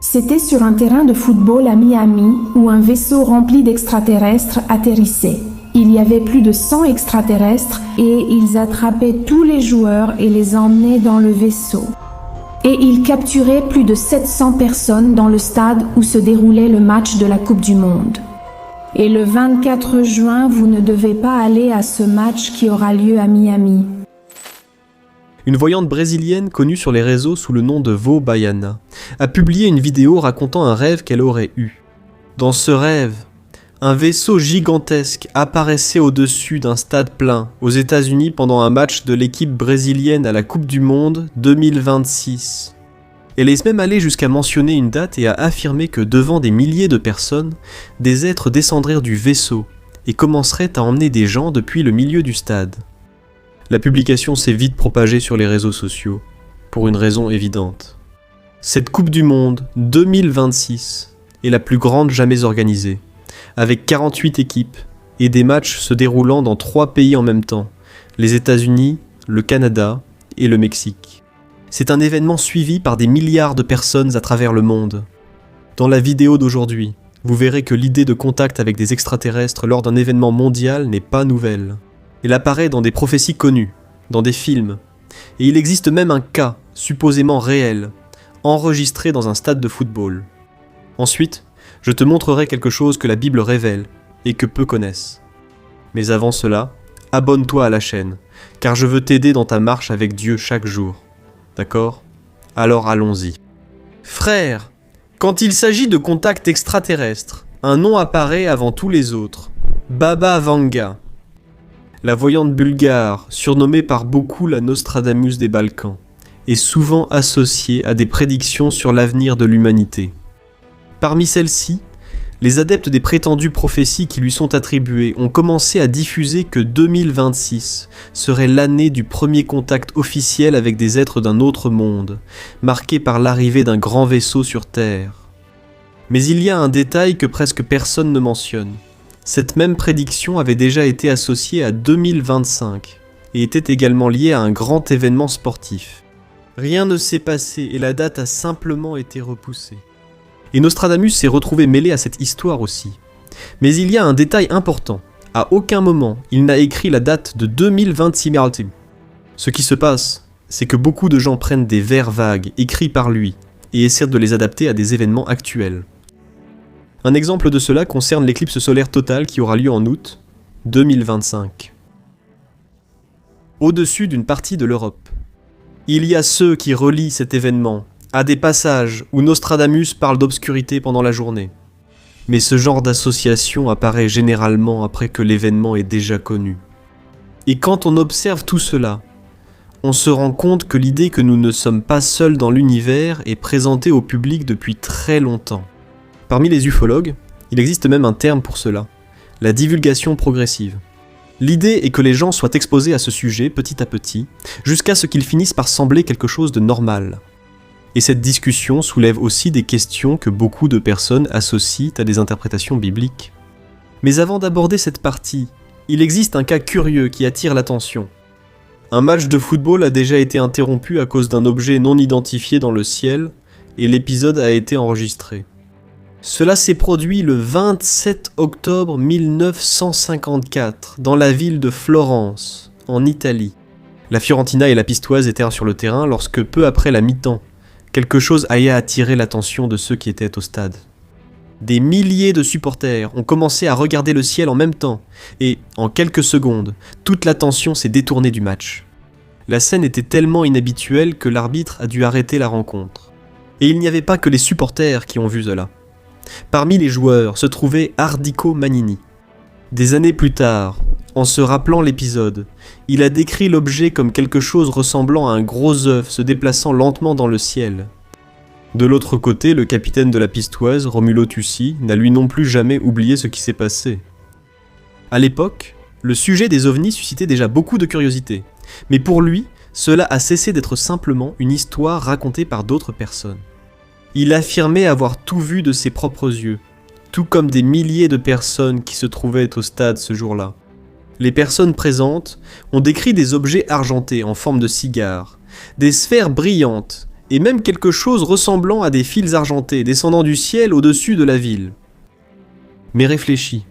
C'était sur un terrain de football à Miami où un vaisseau rempli d'extraterrestres atterrissait. Il y avait plus de 100 extraterrestres et ils attrapaient tous les joueurs et les emmenaient dans le vaisseau. Et ils capturaient plus de 700 personnes dans le stade où se déroulait le match de la Coupe du Monde. Et le 24 juin, vous ne devez pas aller à ce match qui aura lieu à Miami. Une voyante brésilienne connue sur les réseaux sous le nom de Vô Baiana a publié une vidéo racontant un rêve qu'elle aurait eu. Dans ce rêve, un vaisseau gigantesque apparaissait au-dessus d'un stade plein aux États-Unis pendant un match de l'équipe brésilienne à la Coupe du Monde 2026. Elle est même allée jusqu'à mentionner une date et à affirmer que devant des milliers de personnes, des êtres descendraient du vaisseau et commenceraient à emmener des gens depuis le milieu du stade. La publication s'est vite propagée sur les réseaux sociaux, pour une raison évidente. Cette Coupe du Monde 2026 est la plus grande jamais organisée, avec 48 équipes et des matchs se déroulant dans 3 pays en même temps, les États-Unis, le Canada et le Mexique. C'est un événement suivi par des milliards de personnes à travers le monde. Dans la vidéo d'aujourd'hui, vous verrez que l'idée de contact avec des extraterrestres lors d'un événement mondial n'est pas nouvelle. Elle apparaît dans des prophéties connues, dans des films, et il existe même un cas, supposément réel, enregistré dans un stade de football. Ensuite, je te montrerai quelque chose que la Bible révèle et que peu connaissent. Mais avant cela, abonne-toi à la chaîne, car je veux t'aider dans ta marche avec Dieu chaque jour. D'accord ? Alors allons-y. Frères, quand il s'agit de contacts extraterrestres, un nom apparaît avant tous les autres. Baba Vanga. La voyante bulgare, surnommée par beaucoup la Nostradamus des Balkans, est souvent associée à des prédictions sur l'avenir de l'humanité. Parmi celles-ci, les adeptes des prétendues prophéties qui lui sont attribuées ont commencé à diffuser que 2026 serait l'année du premier contact officiel avec des êtres d'un autre monde, marqué par l'arrivée d'un grand vaisseau sur Terre. Mais il y a un détail que presque personne ne mentionne. Cette même prédiction avait déjà été associée à 2025 et était également liée à un grand événement sportif. Rien ne s'est passé et la date a simplement été repoussée. Et Nostradamus s'est retrouvé mêlé à cette histoire aussi. Mais il y a un détail important. À aucun moment, il n'a écrit la date de 2026. Ce qui se passe, c'est que beaucoup de gens prennent des vers vagues écrits par lui et essaient de les adapter à des événements actuels. Un exemple de cela concerne l'éclipse solaire totale qui aura lieu en août 2025. Au-dessus d'une partie de l'Europe. Il y a ceux qui relient cet événement à des passages où Nostradamus parle d'obscurité pendant la journée. Mais ce genre d'association apparaît généralement après que l'événement est déjà connu. Et quand on observe tout cela, on se rend compte que l'idée que nous ne sommes pas seuls dans l'univers est présentée au public depuis très longtemps. Parmi les ufologues, il existe même un terme pour cela, la divulgation progressive. L'idée est que les gens soient exposés à ce sujet petit à petit, jusqu'à ce qu'il finisse par sembler quelque chose de normal. Et cette discussion soulève aussi des questions que beaucoup de personnes associent à des interprétations bibliques. Mais avant d'aborder cette partie, il existe un cas curieux qui attire l'attention. Un match de football a déjà été interrompu à cause d'un objet non identifié dans le ciel, et l'épisode a été enregistré. Cela s'est produit le 27 octobre 1954 dans la ville de Florence, en Italie. La Fiorentina et la Pistoise étaient sur le terrain lorsque, peu après la mi-temps, quelque chose a attiré l'attention de ceux qui étaient au stade. Des milliers de supporters ont commencé à regarder le ciel en même temps, et, en quelques secondes, toute l'attention s'est détournée du match. La scène était tellement inhabituelle que l'arbitre a dû arrêter la rencontre. Et il n'y avait pas que les supporters qui ont vu cela. Parmi les joueurs se trouvait Ardico Manini. Des années plus tard, en se rappelant l'épisode, il a décrit l'objet comme quelque chose ressemblant à un gros œuf se déplaçant lentement dans le ciel. De l'autre côté, le capitaine de la Pistoise, Romulo Tussi, n'a lui non plus jamais oublié ce qui s'est passé. À l'époque, le sujet des ovnis suscitait déjà beaucoup de curiosité, mais pour lui, cela a cessé d'être simplement une histoire racontée par d'autres personnes. Il affirmait avoir tout vu de ses propres yeux, tout comme des milliers de personnes qui se trouvaient au stade ce jour-là. Les personnes présentes ont décrit des objets argentés en forme de cigares, des sphères brillantes et même quelque chose ressemblant à des fils argentés descendant du ciel au-dessus de la ville. Mais réfléchis,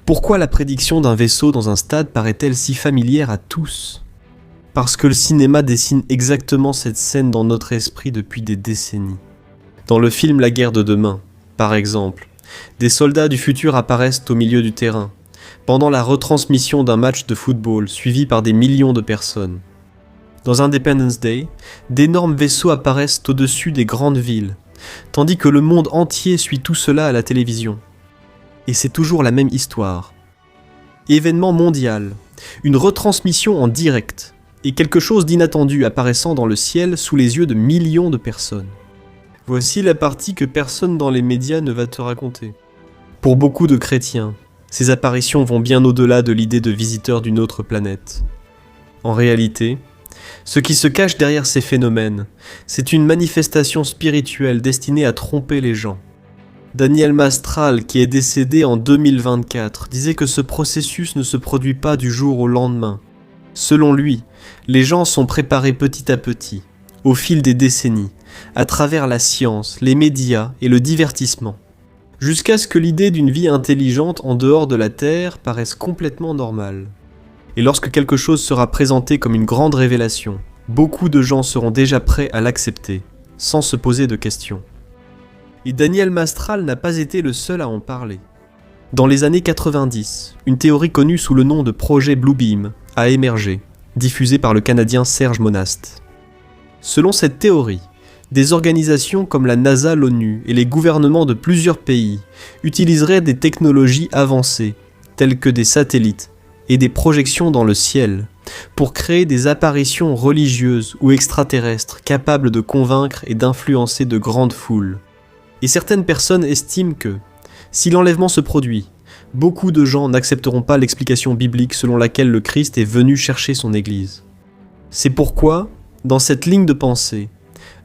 pourquoi la prédiction d'un vaisseau dans un stade paraît-elle si familière à tous ? Parce que le cinéma dessine exactement cette scène dans notre esprit depuis des décennies. Dans le film La guerre de demain, par exemple, des soldats du futur apparaissent au milieu du terrain, pendant la retransmission d'un match de football suivi par des millions de personnes. Dans Independence Day, d'énormes vaisseaux apparaissent au-dessus des grandes villes, tandis que le monde entier suit tout cela à la télévision. Et c'est toujours la même histoire. Événement mondial, une retransmission en direct, et quelque chose d'inattendu apparaissant dans le ciel sous les yeux de millions de personnes. Voici la partie que personne dans les médias ne va te raconter. Pour beaucoup de chrétiens, ces apparitions vont bien au-delà de l'idée de visiteurs d'une autre planète. En réalité, ce qui se cache derrière ces phénomènes, c'est une manifestation spirituelle destinée à tromper les gens. Daniel Mastral, qui est décédé en 2024, disait que ce processus ne se produit pas du jour au lendemain. Selon lui, les gens sont préparés petit à petit, au fil des décennies, à travers la science, les médias et le divertissement, jusqu'à ce que l'idée d'une vie intelligente en dehors de la Terre paraisse complètement normale. Et lorsque quelque chose sera présenté comme une grande révélation, beaucoup de gens seront déjà prêts à l'accepter, sans se poser de questions. Et Daniel Mastral n'a pas été le seul à en parler. Dans les années 90, une théorie connue sous le nom de projet Bluebeam a émergé, diffusée par le Canadien Serge Monast. Selon cette théorie, des organisations comme la NASA, l'ONU et les gouvernements de plusieurs pays utiliseraient des technologies avancées, telles que des satellites et des projections dans le ciel, pour créer des apparitions religieuses ou extraterrestres capables de convaincre et d'influencer de grandes foules. Et certaines personnes estiment que, si l'enlèvement se produit, beaucoup de gens n'accepteront pas l'explication biblique selon laquelle le Christ est venu chercher son Église. C'est pourquoi, dans cette ligne de pensée,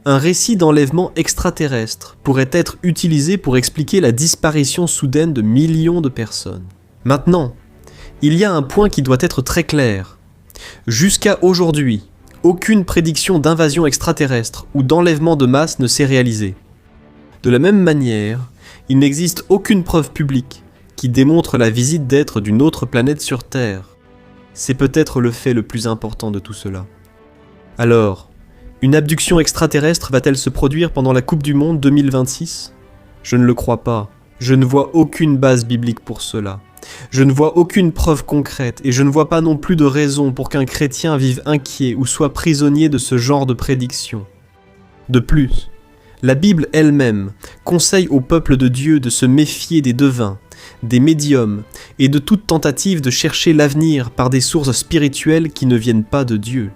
un récit d'enlèvement extraterrestre pourrait être utilisé pour expliquer la disparition soudaine de millions de personnes. Maintenant, il y a un point qui doit être très clair. Jusqu'à aujourd'hui, aucune prédiction d'invasion extraterrestre ou d'enlèvement de masse ne s'est réalisée. De la même manière, il n'existe aucune preuve publique qui démontre la visite d'êtres d'une autre planète sur Terre. C'est peut-être le fait le plus important de tout cela. Alors, une abduction extraterrestre va-t-elle se produire pendant la Coupe du Monde 2026 ? Je ne le crois pas. Je ne vois aucune base biblique pour cela. Je ne vois aucune preuve concrète et je ne vois pas non plus de raison pour qu'un chrétien vive inquiet ou soit prisonnier de ce genre de prédiction. De plus, la Bible elle-même conseille au peuple de Dieu de se méfier des devins, des médiums et de toute tentative de chercher l'avenir par des sources spirituelles qui ne viennent pas de Dieu.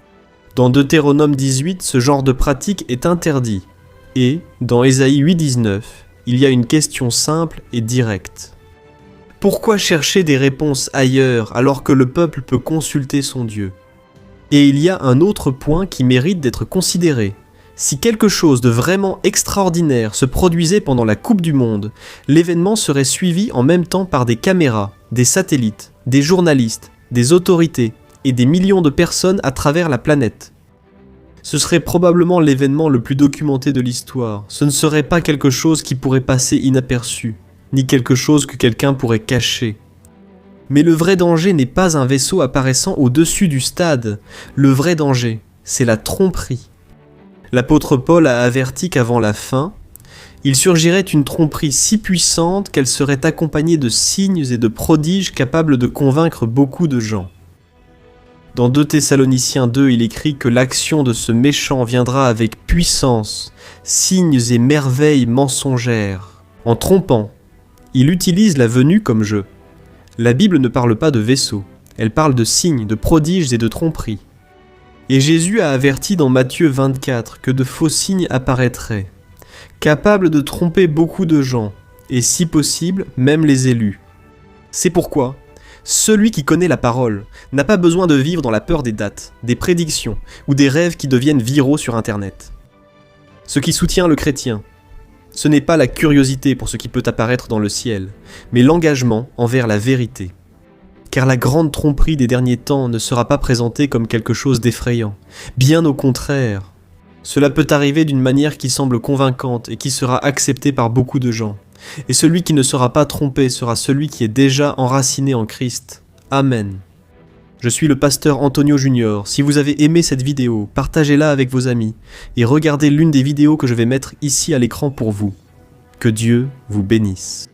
Dans Deutéronome 18, ce genre de pratique est interdit. Et, dans Ésaïe 8,19, il y a une question simple et directe. Pourquoi chercher des réponses ailleurs alors que le peuple peut consulter son Dieu ? Et il y a un autre point qui mérite d'être considéré. Si quelque chose de vraiment extraordinaire se produisait pendant la Coupe du Monde, l'événement serait suivi en même temps par des caméras, des satellites, des journalistes, des autorités et des millions de personnes à travers la planète. Ce serait probablement l'événement le plus documenté de l'histoire. Ce ne serait pas quelque chose qui pourrait passer inaperçu, ni quelque chose que quelqu'un pourrait cacher. Mais le vrai danger n'est pas un vaisseau apparaissant au-dessus du stade. Le vrai danger, c'est la tromperie. L'apôtre Paul a averti qu'avant la fin, il surgirait une tromperie si puissante qu'elle serait accompagnée de signes et de prodiges capables de convaincre beaucoup de gens. Dans 2 Thessaloniciens 2, il écrit que l'action de ce méchant viendra avec puissance, signes et merveilles mensongères. En trompant, il utilise la venue comme jeu. La Bible ne parle pas de vaisseau, elle parle de signes, de prodiges et de tromperies. Et Jésus a averti dans Matthieu 24 que de faux signes apparaîtraient, capables de tromper beaucoup de gens, et si possible, même les élus. C'est pourquoi celui qui connaît la parole n'a pas besoin de vivre dans la peur des dates, des prédictions ou des rêves qui deviennent viraux sur Internet. Ce qui soutient le chrétien, ce n'est pas la curiosité pour ce qui peut apparaître dans le ciel, mais l'engagement envers la vérité. Car la grande tromperie des derniers temps ne sera pas présentée comme quelque chose d'effrayant. Bien au contraire, Cela peut arriver d'une manière qui semble convaincante et qui sera acceptée par beaucoup de gens. Et celui qui ne sera pas trompé sera celui qui est déjà enraciné en Christ. Amen. Je suis le pasteur Antonio Junior. Si vous avez aimé cette vidéo, partagez-la avec vos amis et regardez l'une des vidéos que je vais mettre ici à l'écran pour vous. Que Dieu vous bénisse.